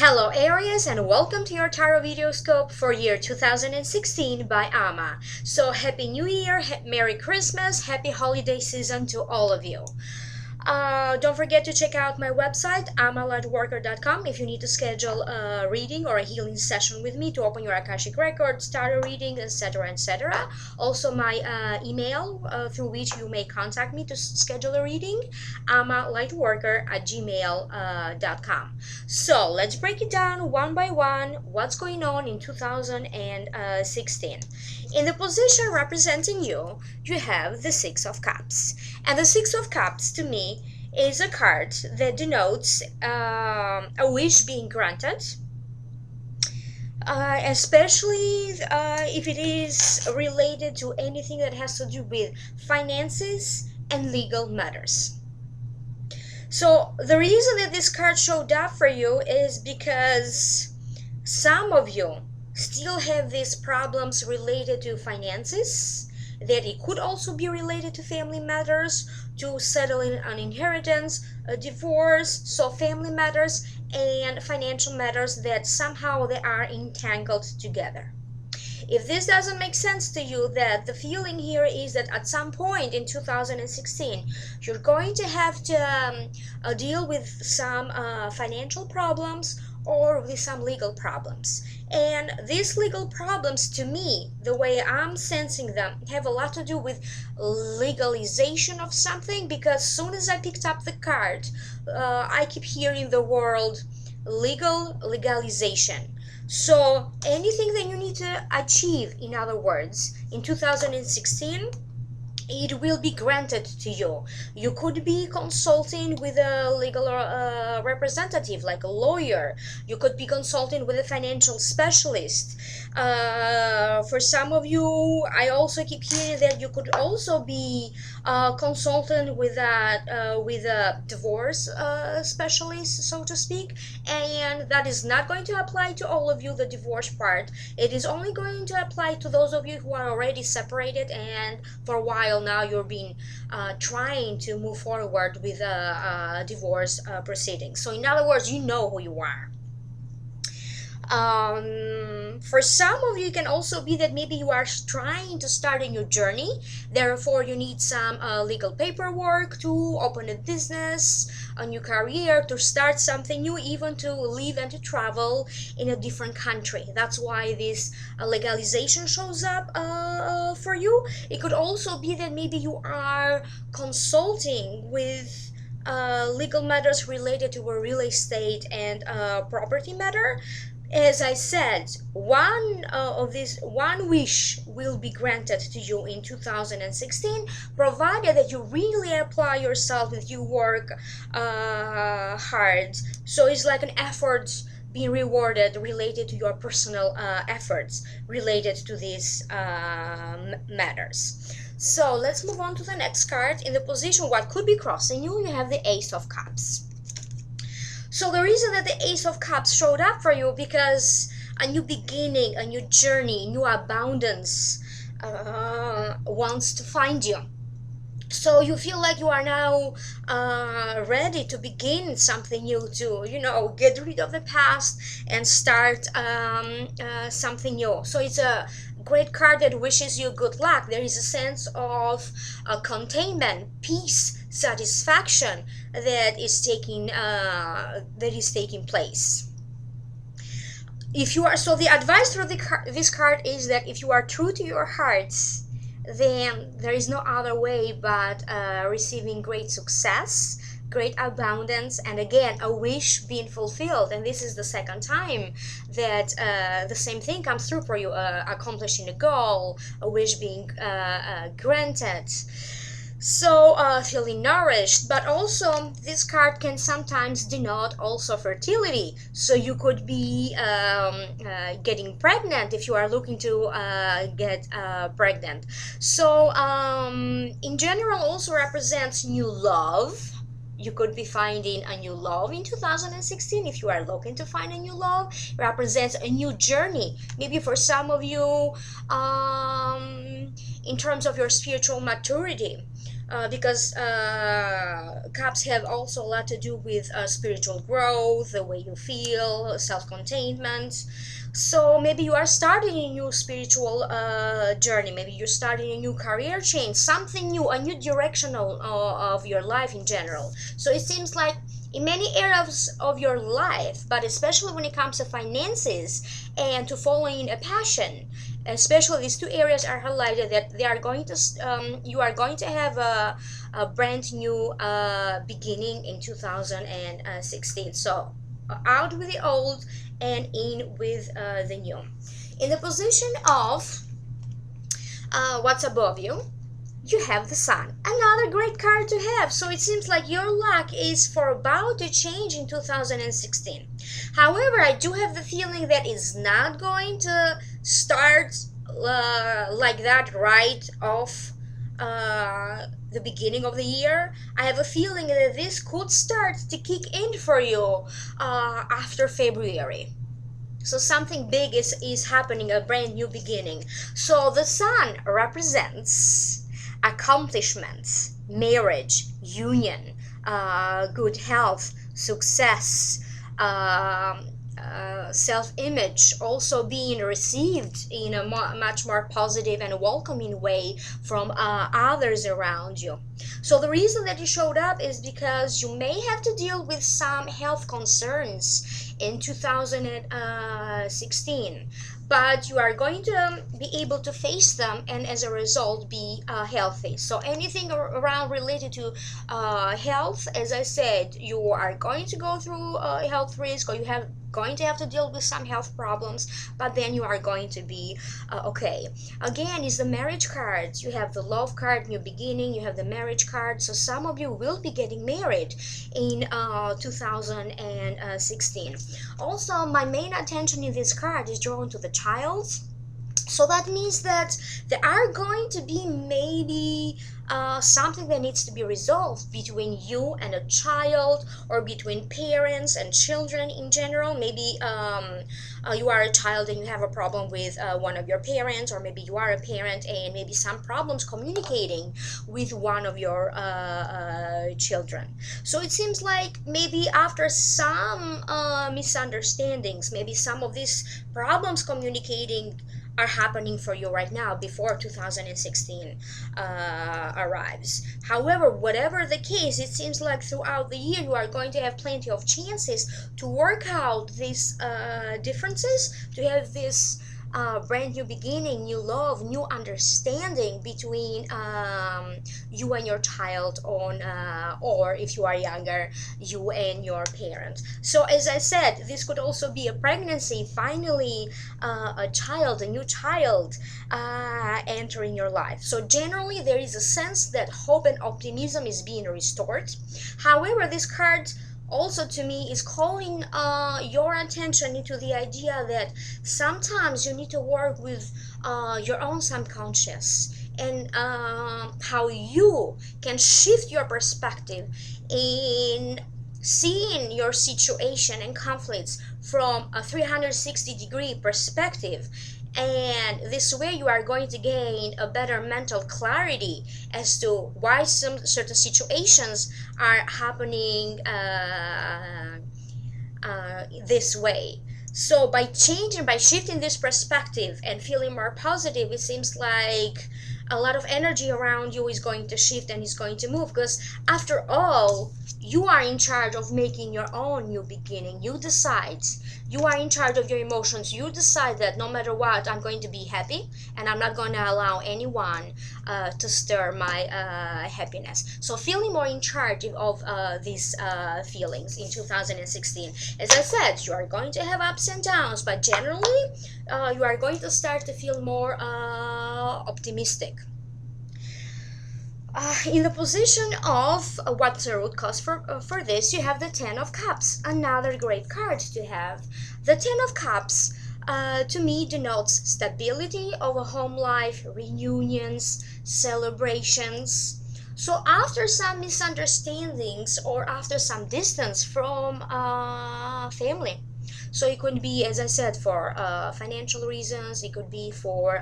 Hello Aries, and welcome to your TarotVideoScope for year 2016 by Ama. So happy new year, merry Christmas, happy holiday season to all of you. Don't forget to check out my website, amalightworker.com, if you need to schedule a reading or a healing session with me to open your Akashic records, tarot reading, etc. etc. Also my email through which you may contact me to schedule a reading, amalightworker@gmail.com. So let's break it down one by one, what's going on in 2016. In the position representing you, you have the Six of Cups. And the Six of Cups, to me, is a card that denotes a wish being granted, especially if it is related to anything that has to do with finances and legal matters. So the reason that this card showed up for you is because some of you still have these problems related to finances, that it could also be related to family matters, to settling an inheritance, a divorce, so family matters and financial matters that somehow they are entangled together. If this doesn't make sense to you, that the feeling here is that at some point in 2016 you're going to have to deal with some financial problems or with some legal problems. And these legal problems, to me, the way I'm sensing them, have a lot to do with legalization of something, because as soon as I picked up the card, I keep hearing the word legalization. So anything that you need to achieve, in other words, in 2016, it will be granted to you. You could be consulting with a legal representative, like a lawyer. You could be consulting with a financial specialist. For some of you, I also keep hearing that you could also be consulting with a divorce specialist, so to speak. And that is not going to apply to all of you, the divorce part. It is only going to apply to those of you who are already separated, and for a while now you're being trying to move forward with a divorce proceeding. So in other words, you know who you are. For some of you, it can also be that maybe you are trying to start a new journey, therefore you need some legal paperwork to open a business, a new career, to start something new, even to live and to travel in a different country. That's why this legalization shows up for you. It could also be that maybe you are consulting with legal matters related to a real estate and property matter. As I said, one wish will be granted to you in 2016, provided that you really apply yourself, that you work hard. So it's like an effort being rewarded related to your personal efforts related to these matters. So let's move on to the next card. In the position what could be crossing you, you have the Ace of Cups. So the reason that the Ace of Cups showed up for you, because a new beginning, a new journey, new abundance wants to find you. So you feel like you are now ready to begin something new, to, get rid of the past and start something new. So it's a great card that wishes you good luck. There is a sense of containment, peace, satisfaction that is taking place. If you are, so the advice through this card is that if you are true to your hearts, then there is no other way but receiving great success, great abundance, and again a wish being fulfilled. And this is the second time that the same thing comes through for you, accomplishing a goal, a wish being granted. So feeling nourished. But also this card can sometimes denote also fertility. So you could be getting pregnant if you are looking to get pregnant. So in general also represents new love. You could be finding a new love in 2016 if you are looking to find a new love. It represents a new journey. Maybe for some of you, in terms of your spiritual maturity, because cups have also a lot to do with spiritual growth, the way you feel, self-containment. So maybe you are starting a new spiritual journey, maybe you're starting a new career change, something new, a new direction of your life in general. So it seems like in many areas of your life, but especially when it comes to finances and to following a passion, especially these two areas are highlighted, that they are going to you are going to have a brand new beginning in 2016. So out with the old and in with the new. In the position of what's above you, you have the sun, another great card to have. So it seems like your luck is for about to change in 2016. However, I do have the feeling that it's not going to start like that right off the beginning of the year. I have a feeling that this could start to kick in for you after February. So something big is happening, a brand new beginning. So the sun represents accomplishments, marriage, union, good health, success, self-image also being received in a much more positive and welcoming way from others around you. So the reason that you showed up is because you may have to deal with some health concerns in 2016, but you are going to be able to face them and as a result be healthy. So anything around related to health, as I said, you are going to go through a health risk, or you have going to have to deal with some health problems, but then you are going to be okay. Again, is the marriage cards. You have the love card, new beginning, you have the marriage card. So some of you will be getting married in 2016. Also, my main attention in this card is drawn to the child. So that means that there are going to be maybe something that needs to be resolved between you and a child, or between parents and children in general. Maybe you are a child and you have a problem with one of your parents, or maybe you are a parent and maybe some problems communicating with one of your children. So it seems like maybe after some misunderstandings, maybe some of these problems communicating are happening for you right now before 2016 arrives. However, whatever the case, it seems like throughout the year you are going to have plenty of chances to work out these differences, to have this brand new beginning, new love, new understanding between you and your child, on or if you are younger, you and your parent. So as I said, this could also be a pregnancy, finally a child, a new child entering your life. So generally there is a sense that hope and optimism is being restored. However, this card also to me is calling your attention into the idea that sometimes you need to work with your own subconscious, and how you can shift your perspective in seeing your situation and conflicts from a 360-degree perspective. And this way you are going to gain a better mental clarity as to why some certain situations are happening this way. So by shifting this perspective and feeling more positive, it seems like a lot of energy around you is going to shift and is going to move, because after all, you are in charge of making your own new beginning. You decide. You are in charge of your emotions. You decide that no matter what, I'm going to be happy, and I'm not going to allow anyone to stir my happiness. So feeling more in charge of these feelings in 2016. As I said, you are going to have ups and downs, but generally you are going to start to feel more optimistic. In the position of what's the root cause for this, you have the Ten of Cups, another great card to have. The Ten of Cups to me denotes stability of a home life, reunions, celebrations. So after some misunderstandings, or after some distance from family, so it could be, as I said, for financial reasons, it could be for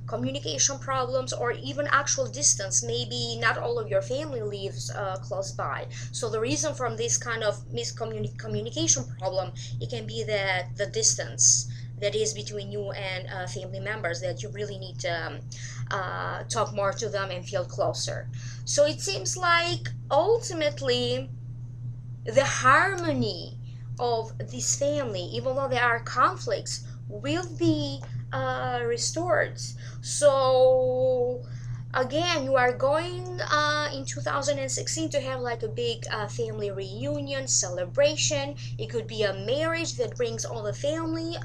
communication problems, or even actual distance. Maybe not all of your family lives close by, so the reason from this kind of miscommunication problem, it can be that the distance that is between you and family members, that you really need to talk more to them and feel closer. So it seems like ultimately the harmony of this family, even though there are conflicts, will be restored. So again, you are going in 2016 to have like a big family reunion celebration. It could be a marriage that brings all the family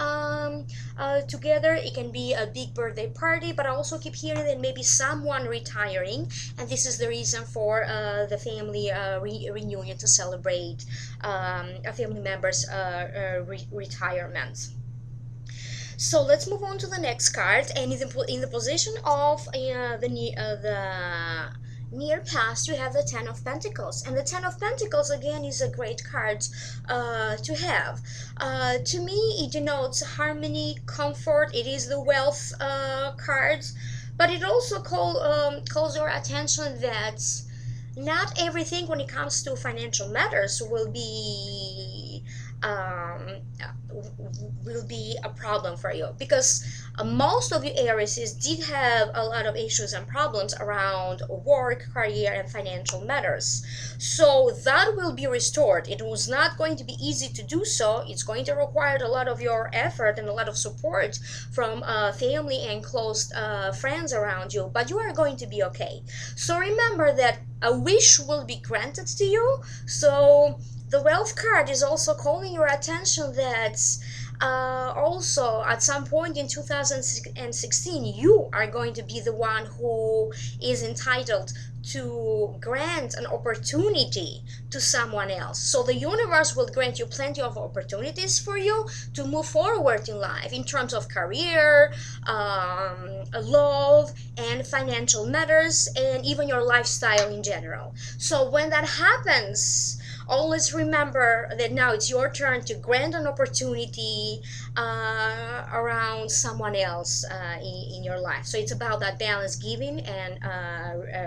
together. It can be a big birthday party, but I also keep hearing that maybe someone retiring, and this is the reason for the family reunion, to celebrate a family member's retirement. So let's move on to the next card, and in the position of the near past, you have the Ten of Pentacles, and the Ten of Pentacles again is a great card to have. To me, it denotes harmony, comfort. It is the wealth card, but it also calls your attention that not everything when it comes to financial matters will be a problem for you, because most of you Aries did have a lot of issues and problems around work, career, and financial matters. So that will be restored. It was not going to be easy to do so. It's going to require a lot of your effort and a lot of support from family and close friends around you, but you are going to be okay. So remember that a wish will be granted to you. So the wealth card is also calling your attention that also at some point in 2016 you are going to be the one who is entitled to grant an opportunity to someone else. So the universe will grant you plenty of opportunities for you to move forward in life in terms of career, love, and financial matters, and even your lifestyle in general. So when that happens, always remember that now it's your turn to grant an opportunity around someone else in your life. So it's about that balance, giving and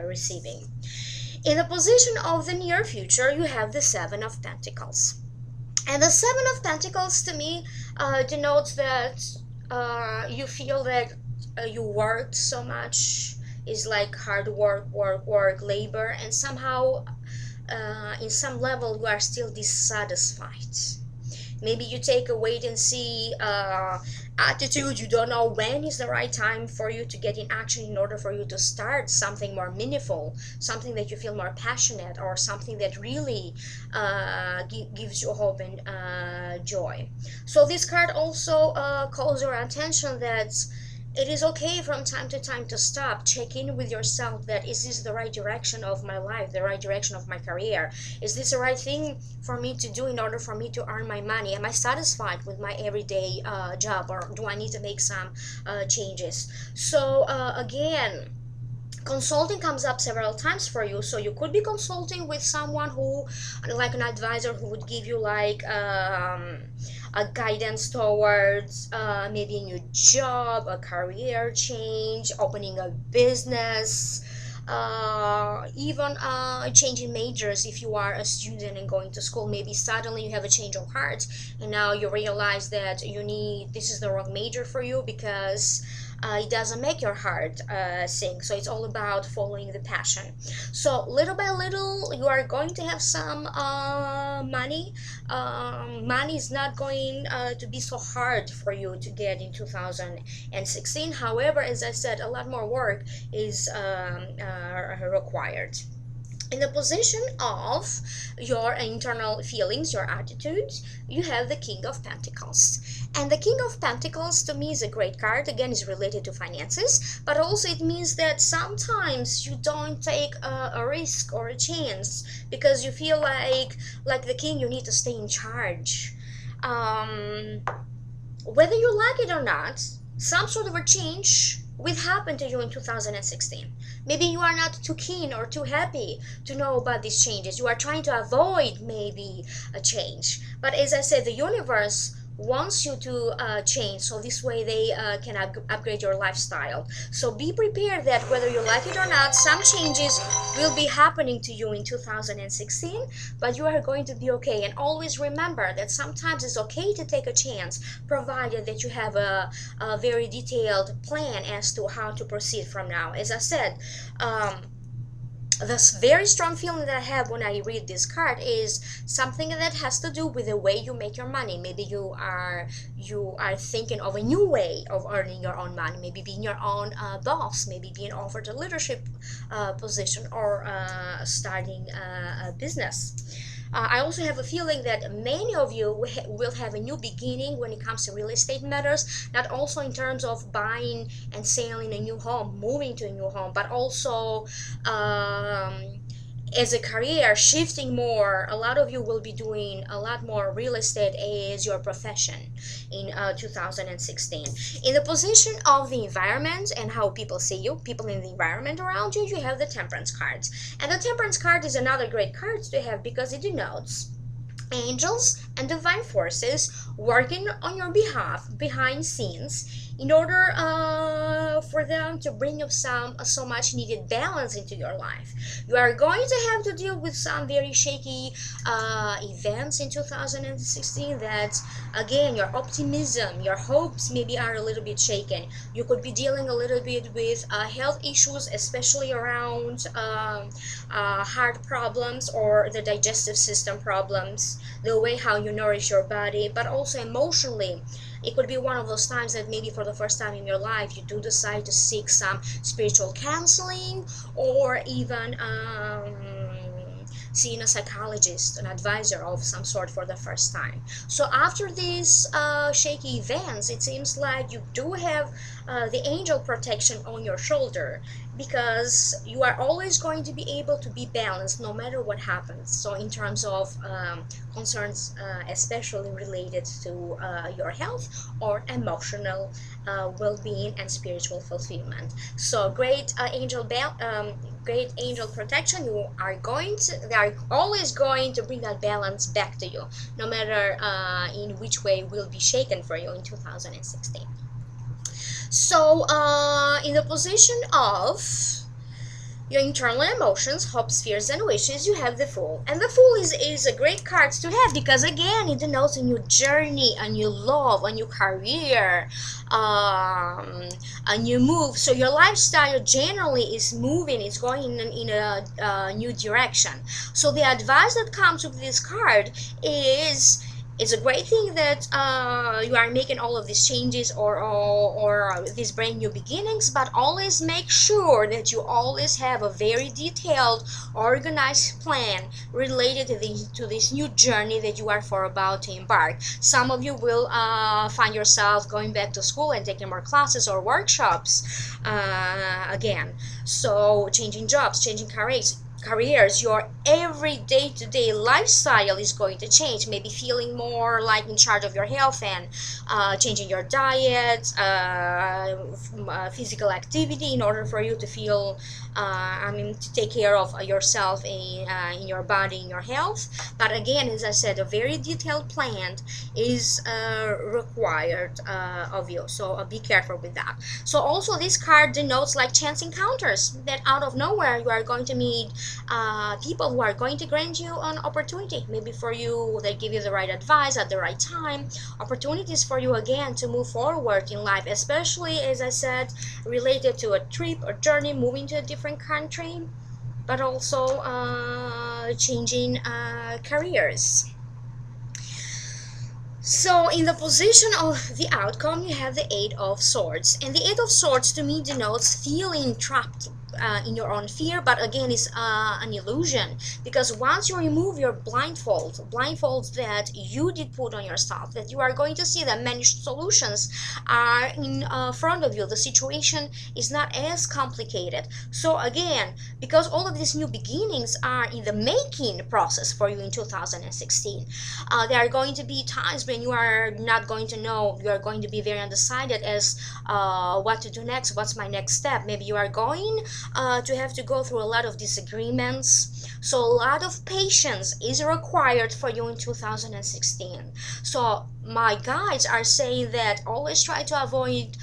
receiving. In the position of the near future, you have the Seven of Pentacles. And the Seven of Pentacles to me denotes that you feel that you worked so much. Is like hard work, labor, and somehow in some level you are still dissatisfied. Maybe you take a wait and see attitude. You don't know when is the right time for you to get in action in order for you to start something more meaningful, something that you feel more passionate, or something that really gives you hope and joy. So this card also calls your attention that it is okay from time to time to stop, check in with yourself, that is this the right direction of my life, the right direction of my career? Is this the right thing for me to do in order for me to earn my money? Am I satisfied with my everyday job, or do I need to make some changes? So again, consulting comes up several times for you. So you could be consulting with someone who, like an advisor, who would give you like a guidance towards maybe a new job, a career change, opening a business, even changing majors. If you are a student and going to school, maybe suddenly you have a change of heart and now you realize that this is the wrong major for you, because it doesn't make your heart sing. So it's all about following the passion. So little by little you are going to have some money. Money is not going to be so hard for you to get in 2016. However, as I said, a lot more work is required. In the position of your internal feelings, your attitudes, you have the King of Pentacles. And the King of Pentacles to me is a great card. Again, is related to finances, but also it means that sometimes you don't take a risk or a chance because you feel like the king, you need to stay in charge. Whether you like it or not, some sort of a change will happen to you in 2016. Maybe you are not too keen or too happy to know about these changes. You are trying to avoid maybe a change. But as I said, the universe wants you to change, so this way they can upgrade your lifestyle. So be prepared that whether you like it or not, some changes will be happening to you in 2016, but you are going to be okay. And always remember that sometimes it's okay to take a chance, provided that you have a very detailed plan as to how to proceed from now. As I said, this very strong feeling that I have when I read this card is something that has to do with the way you make your money. Maybe you are thinking of a new way of earning your own money, maybe being your own boss, maybe being offered a leadership position, or starting a business. I also have a feeling that many of you will have a new beginning when it comes to real estate matters, not also in terms of buying and selling a new home, moving to a new home, but also as a career, shifting more. A lot of you will be doing a lot more real estate as your profession in 2016. In the position of the environment and how people see you, people in the environment around you, you have the Temperance cards. And the Temperance card is another great card to have because it denotes angels and divine forces working on your behalf behind scenes in order for them to bring up so much needed balance into your life. You are going to have to deal with some very shaky events in 2016 that, again, your optimism, your hopes maybe are a little bit shaken. You could be dealing a little bit with health issues, especially around heart problems or the digestive system problems, the way how you nourish your body, but also emotionally. It could be one of those times that maybe for the first time in your life you do decide to seek some spiritual counseling, or even seeing a psychologist, an advisor of some sort for the first time. So after these shaky events, it seems like you do have the angel protection on your shoulder, because you are always going to be able to be balanced no matter what happens. So in terms of concerns especially related to your health or emotional well-being and spiritual fulfillment. So great great angel protection. They are always going to bring that balance back to you, no matter in which way will be shaken for you in 2016. So in the position of your internal emotions, hopes, fears, and wishes, you have the Fool. And the Fool is a great card to have because, again, it denotes a new journey, a new love, a new career, a new move. So your lifestyle generally is moving, it's going in a new direction. So the advice that comes with this card is, it's a great thing that you are making all of these changes or these brand new beginnings, but always make sure that you always have a very detailed, organized plan related to this new journey that you are about to embark. Some of you will find yourself going back to school and taking more classes or workshops again. So changing jobs, changing careers, your every day-to-day lifestyle is going to change. Maybe feeling more like in charge of your health and changing your diet, physical activity in order for you to feel to take care of yourself in your body, in your health. But again, as I said, a very detailed plan is required of you, so be careful with that. So also this card denotes like chance encounters, that out of nowhere you are going to meet people who are going to grant you an opportunity. Maybe for you, they give you the right advice at the right time. Opportunities for you again to move forward in life, especially, as I said, related to a trip or journey, moving to a different country, but also changing careers. So in the position of the outcome, you have the Eight of Swords. And the Eight of Swords to me denotes feeling trapped in your own fear, but again it's an illusion, because once you remove your blindfolds that you did put on yourself, that you are going to see that many solutions are in front of you. The situation is not as complicated. So again, because all of these new beginnings are in the making process for you in 2016, there are going to be times when you are not going to know, you are going to be very undecided as what to do next, what's my next step. Maybe you are going to have to go through a lot of disagreements. So a lot of patience is required for you in 2016. So my guides are saying that always try to avoid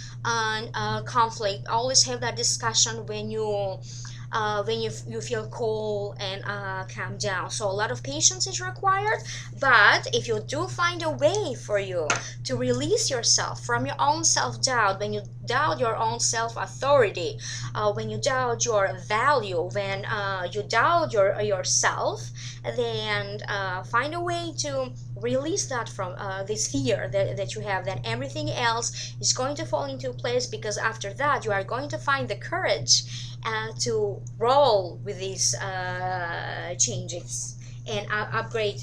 conflict. Always have that discussion when you feel cool and calm down. So a lot of patience is required, but if you do find a way for you to release yourself from your own self-doubt, when you doubt your own self-authority, when you doubt your value, when you doubt yourself, then find a way to release that from this fear that you have, then everything else is going to fall into place, because after that you are going to find the courage to roll with these changes and upgrade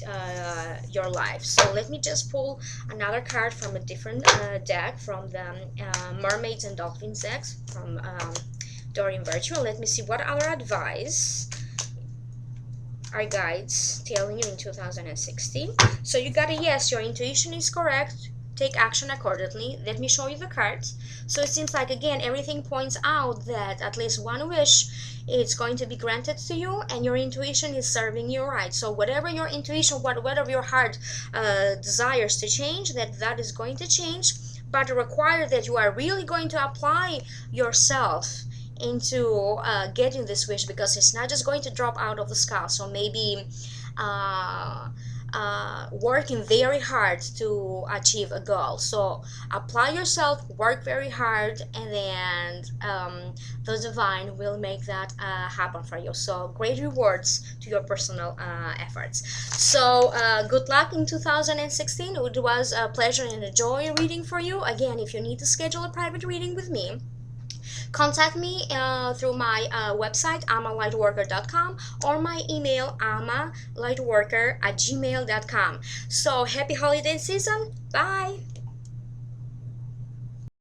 your life. So let me just pull another card from a different deck, from the Mermaids and Dolphins deck from Doreen Virtue. Let me see what other advice our guides telling you in 2016. So you got a yes, your intuition is correct. Take action accordingly. Let me show you the cards. So it seems like, again, everything points out that at least one wish it's going to be granted to you, and your intuition is serving you right. So whatever your intuition, whatever your heart desires to change, that is going to change, but it requires that you are really going to apply yourself into getting this wish, because it's not just going to drop out of the sky. So maybe working very hard to achieve a goal. So apply yourself, work very hard, and then the divine will make that happen for you. So great rewards to your personal efforts. So good luck in 2016. It was a pleasure and a joy reading for you. Again, if you need to schedule a private reading with me, contact me through my website, amalightworker.com, or my email, amalightworker@gmail.com. So happy holiday season. Bye.